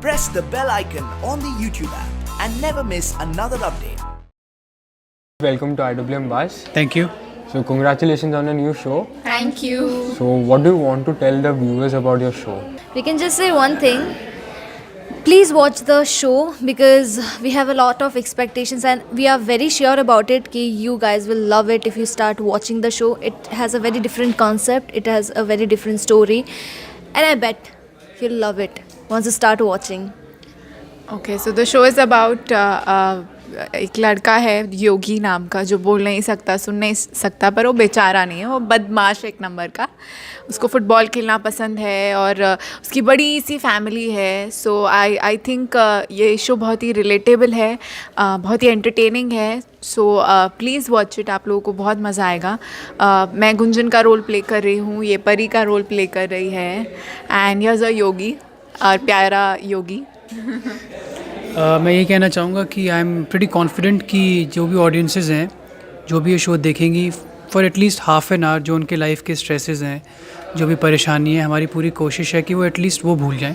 press the bell icon on the YouTube app and never miss another update. Welcome to IWM Bus. Thank you. So congratulations on a new show. Thank you. So what do you want to tell the viewers about your show? We can just say one thing. Please watch the show because we have a lot of expectations and we are very sure about it कि you guys will love it if you start watching the show. It has a very different concept. It has a very different story. And I bet you'll love it once you start watching. Okay, so the show is about एक लड़का है योगी नाम का जो बोल नहीं सकता, सुन नहीं सकता, पर वो बेचारा नहीं है, वो बदमाश एक नंबर का. उसको फुटबॉल खेलना पसंद है और उसकी बड़ी सी फैमिली है. सो आई थिंक ये शो बहुत ही रिलेटेबल है, बहुत ही एंटरटेनिंग है. सो प्लीज़ वॉच इट, आप लोगों को बहुत मज़ा आएगा. मैं गुंजन का रोल प्ले कर रही हूँ, ये परी का रोल प्ले कर रही है, एंड हियर्स अ योगी, और प्यारा योगी. मैं ये कहना चाहूँगा कि आई एम प्रीटी कॉन्फिडेंट कि जो भी ऑडियंसेस हैं, जो भी ये शो देखेंगी, for at least half an hour जो उनके लाइफ के स्ट्रेसेस हैं, जो भी परेशानी है, हमारी पूरी कोशिश है कि वो एटलीस्ट वो भूल जाएं.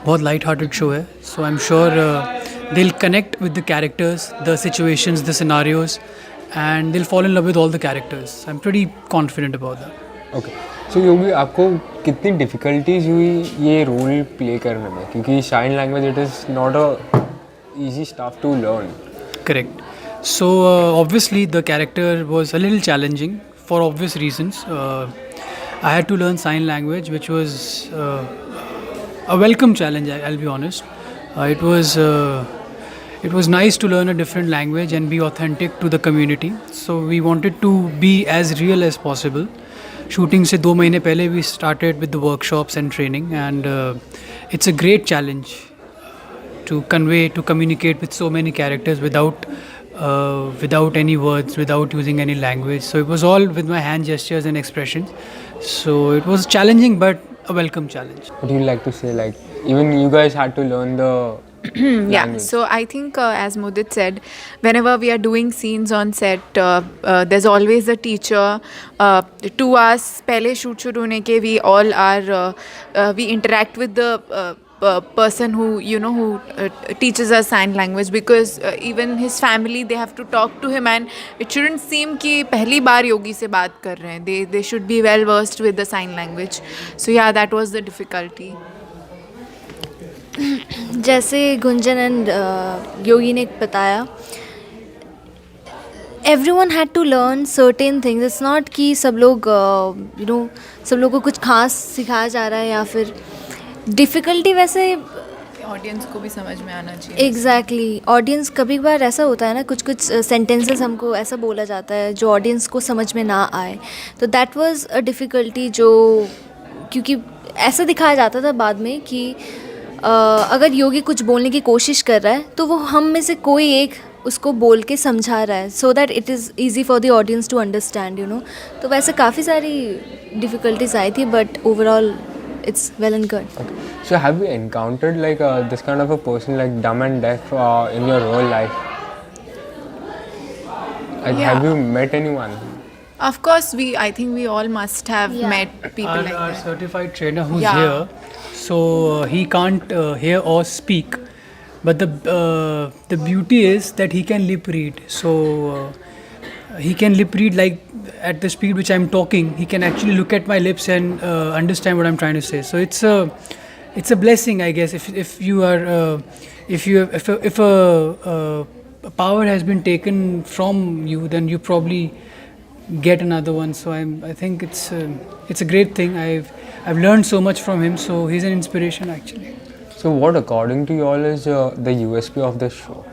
बहुत लाइट हार्टेड शो है. So I am sure they will connect with the characters, the situations, the scenarios, and they will fall in love with all the characters. I am pretty confident about that. Okay. So Yogi, आपको कितनी difficulties हुई ये role play करने में? क्योंकि sign language it is not a easy stuff to learn. Correct. So obviously the character was a little challenging for obvious reasons. I had to learn sign language, which was a welcome challenge. I'll be honest. It was nice to learn a different language and be authentic to the community. So we wanted to be as real as possible. Shooting se 2 mahine pehle we started with the workshops and training, and it's a great challenge to convey, to communicate with so many characters without any words, without using any language. So it was all with my hand gestures and expressions. So it was challenging, but a welcome challenge. What do you like to say? Like, even you guys had to learn the Yeah, language. so I think as Mudit said, whenever we are doing scenes on set, there's always a teacher. 2 hours pehle shoot shuru hone ke we all are we interact with the person who teaches us sign language, because even his family, they have to talk to him, and it shouldn't seem कि पहली बार योगी से बात कर रहे हैं. They should be well versed with the sign language. So yeah, that was the difficulty. जैसे Gunjan and योगी ने बताया, everyone had to learn certain things. It's not कि सब लोग सब लोगों को कुछ खास सिखाया जा रहा है या फिर डिफ़िकल्टी. वैसे ऑडियंस को भी समझ में आना चाहिए. एग्जैक्टली. ऑडियंस कभी बार ऐसा होता है ना, कुछ सेंटेंसेस हमको ऐसा बोला जाता है जो ऑडियंस को समझ में ना आए. तो दैट वाज अ डिफ़िकल्टी, जो क्योंकि ऐसा दिखाया जाता था बाद में कि अगर योगी कुछ बोलने की कोशिश कर रहा है तो वो हम में से कोई एक उसको बोल के समझा रहा है, so that it is easy for the audience to understand. तो वैसे काफ़ी सारी डिफ़िकल्टीज आई थी, but overall it's well and good. Okay. So have you encountered like this kind of a person, like dumb and deaf, in your real life? Like, Yeah. have you met anyone? Of course, I think we all must have Yeah. met people Our, like our that. certified trainer who's Yeah. here, so he can't hear or speak, but the beauty is that he can lip read. So he can lip read, like at the speed which I'm talking, he can actually look at my lips and understand what I'm trying to say. So it's a blessing, I guess. If you are if a power has been taken from you, then you probably get another one. So I think it's a great thing. I've learned so much from him. So he's an inspiration actually. So what, according to you all, is the USP of this show?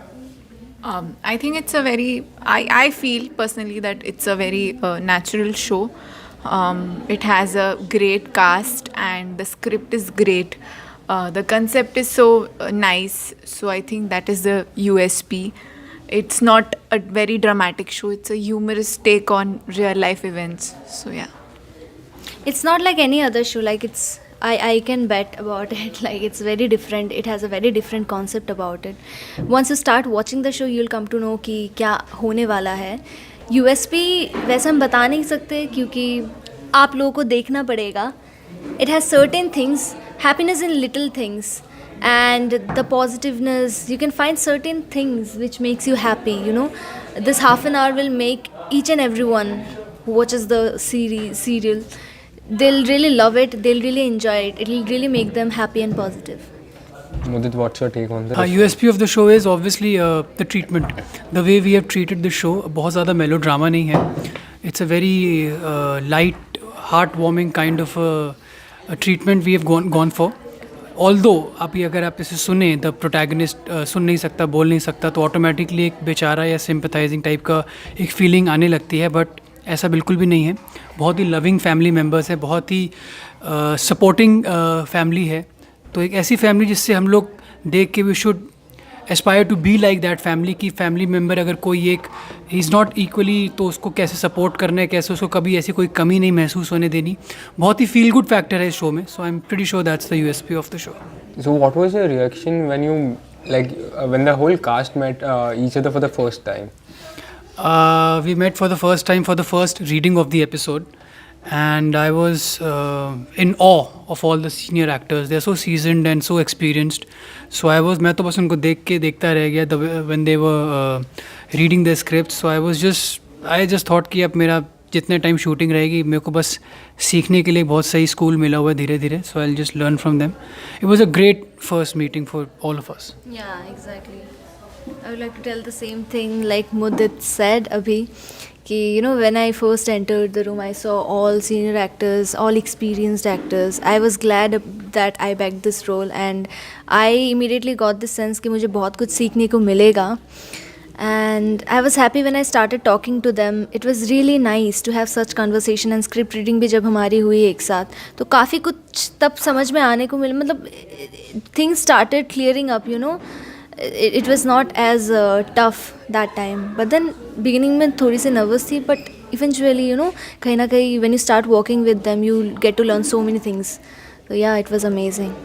I think it's a very, I feel personally that it's a very natural show. It has a great cast and the script is great. The concept is so nice. So I think that is the USP. It's not a very dramatic show. It's a humorous take on real life events. So yeah. It's not like any other show. Like I can bet about it. Like it's very different. It has a very different concept about it. Once you start watching the show, you'll come to know कि क्या होने वाला है. USP वैसे हम बता नहीं सकते क्योंकि आप लोगों को देखना पड़ेगा. It has certain things, happiness in little things, and the positiveness. You can find certain things which makes you happy, you know. This half an hour will make each and everyone who watches the serial, they'll really love it, they'll really enjoy it, it'll really make them happy and positive. Mudit, what's your take on this? USP of the show is obviously the treatment. The way we have treated the show, बहुत ज़्यादा melodrama नहीं है. It's a very light, heart-warming kind of a treatment we have gone for. Although अगर आप इसे सुने, the protagonist सुन नहीं सकता, बोल नहीं सकता, तो automatically एक बेचारा या sympathizing type का एक feeling आने लगती है, but ऐसा बिल्कुल भी नहीं है. बहुत ही loving family members है, बहुत ही supporting family है. तो एक ऐसी फैमिली जिससे हम लोग देख के we should aspire to be like that family की फैमिली मेम्बर अगर कोई एक ही इज़ नॉट इक्वली तो उसको कैसे सपोर्ट करना है, कैसे उसको कभी ऐसी कोई कमी नहीं महसूस होने देनी. बहुत ही फील गुड फैक्टर है इस शो में. So I am pretty sure that's the USP of the show. So what was your reaction when you when the whole cast met each other for the first time? We met for the first time for the first reading of the episode. And I was in awe of all the senior actors. They're so seasoned and so experienced. So मैं तो बस उनको देखता रह गया when they were reading their scripts. So I just thought कि अब मेरा जितने टाइम शूटिंग रहेगी मेरे को बस सीखने के लिए बहुत सही स्कूल मिला हुआ है धीरे धीरे. So I'll just learn from them. It was a great first meeting for all of us. Yeah, exactly. I would like to tell the same thing like Mudit said abhi. You know, when I first entered the room, I saw all senior actors, all experienced actors. I was glad that I bagged this role, and I immediately got the sense कि मुझे बहुत कुछ सीखने को मिलेगा. And I was happy when I started talking to them. It was really nice to have such conversation, and script reading भी जब हमारी हुई एक साथ, तो काफ़ी कुछ तब समझ में आने को मिला. मतलब things started clearing up, you know. It was not as tough that time, but then beginning में थोड़ी सी nervous थी, but eventually, you know, कहीं ना कहीं when you start working with them, you get to learn so many things. So yeah, it was amazing.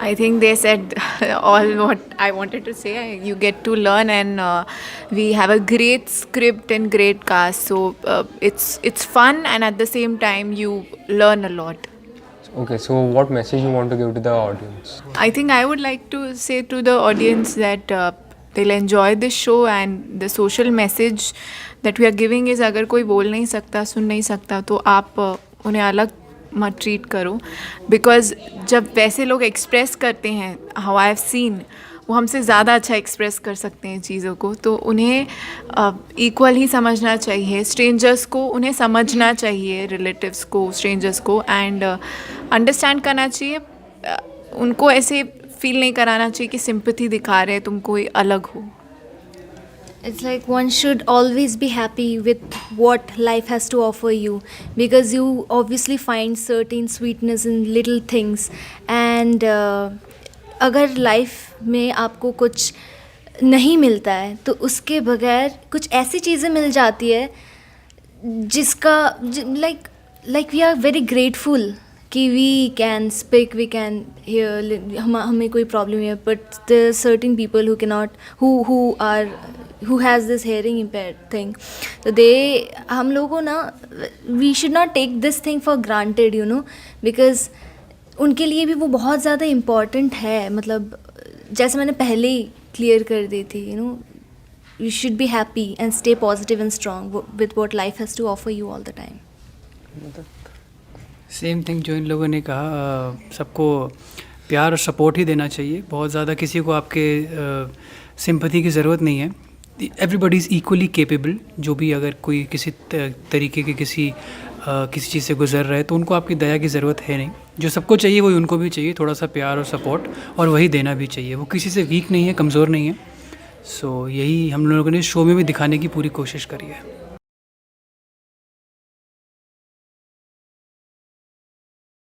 I think they said all what I wanted to say. You get to learn, and we have a great script and great cast. So it's fun, and at the same time you learn a lot. Okay, so what message you want to give to the audience? I think I would like to say to the audience that they'll enjoy this show, and the social message that we are giving is अगर कोई बोल नहीं सकता, सुन नहीं सकता, तो आप उन्हें अलग मत ट्रीट करो. बिकॉज जब वैसे लोग एक्सप्रेस करते हैं, हाउ आई हैव सीन, वो हमसे ज़्यादा अच्छा एक्सप्रेस कर सकते हैं चीज़ों को. तो उन्हें इक्वल ही समझना चाहिए. स्ट्रेंजर्स को उन्हें समझना चाहिए, रिलेटिव्स को, स्ट्रेंजर्स को, एंड अंडरस्टैंड करना चाहिए. उनको ऐसे फील नहीं कराना चाहिए कि सिंपैथी दिखा रहे हैं, तुम कोई अलग हो. It's like one should always be happy with what life has to offer you, because you obviously find certain sweetness in little things, and अगर लाइफ में आपको कुछ नहीं मिलता है तो उसके बगैर कुछ ऐसी चीज़ें मिल जाती है जिसका like we are very grateful कि we can speak, we can hear, हमें कोई प्रॉब्लम है, but there certain people who can not, who has this hearing impaired thing. तो हम लोगों ना, we should not take this thing for granted, you know, because उनके लिए भी वो बहुत ज़्यादा इम्पॉर्टेंट है. मतलब जैसे मैंने पहले ही क्लियर कर दी थी, you know, you should be happy and stay positive and strong with what life has to offer you all the time. Same thing जो इन लोगों ने कहा, सबको प्यार और सपोर्ट ही देना चाहिए. बहुत ज़्यादा किसी को आपके सिंपैथी की ज़रूरत नहीं है. Everybody is equally capable. जो भी अगर कोई किसी तरीके के किसी चीज़ से गुजर रहा है तो उनको आपकी दया की ज़रूरत है नहीं. जो सबको चाहिए वही उनको भी चाहिए, थोड़ा सा प्यार और सपोर्ट, और वही देना भी चाहिए. वो किसी से वीक नहीं है, कमज़ोर नहीं है. सो यही हम लोगों ने शो में भी दिखाने की पूरी कोशिश करी है.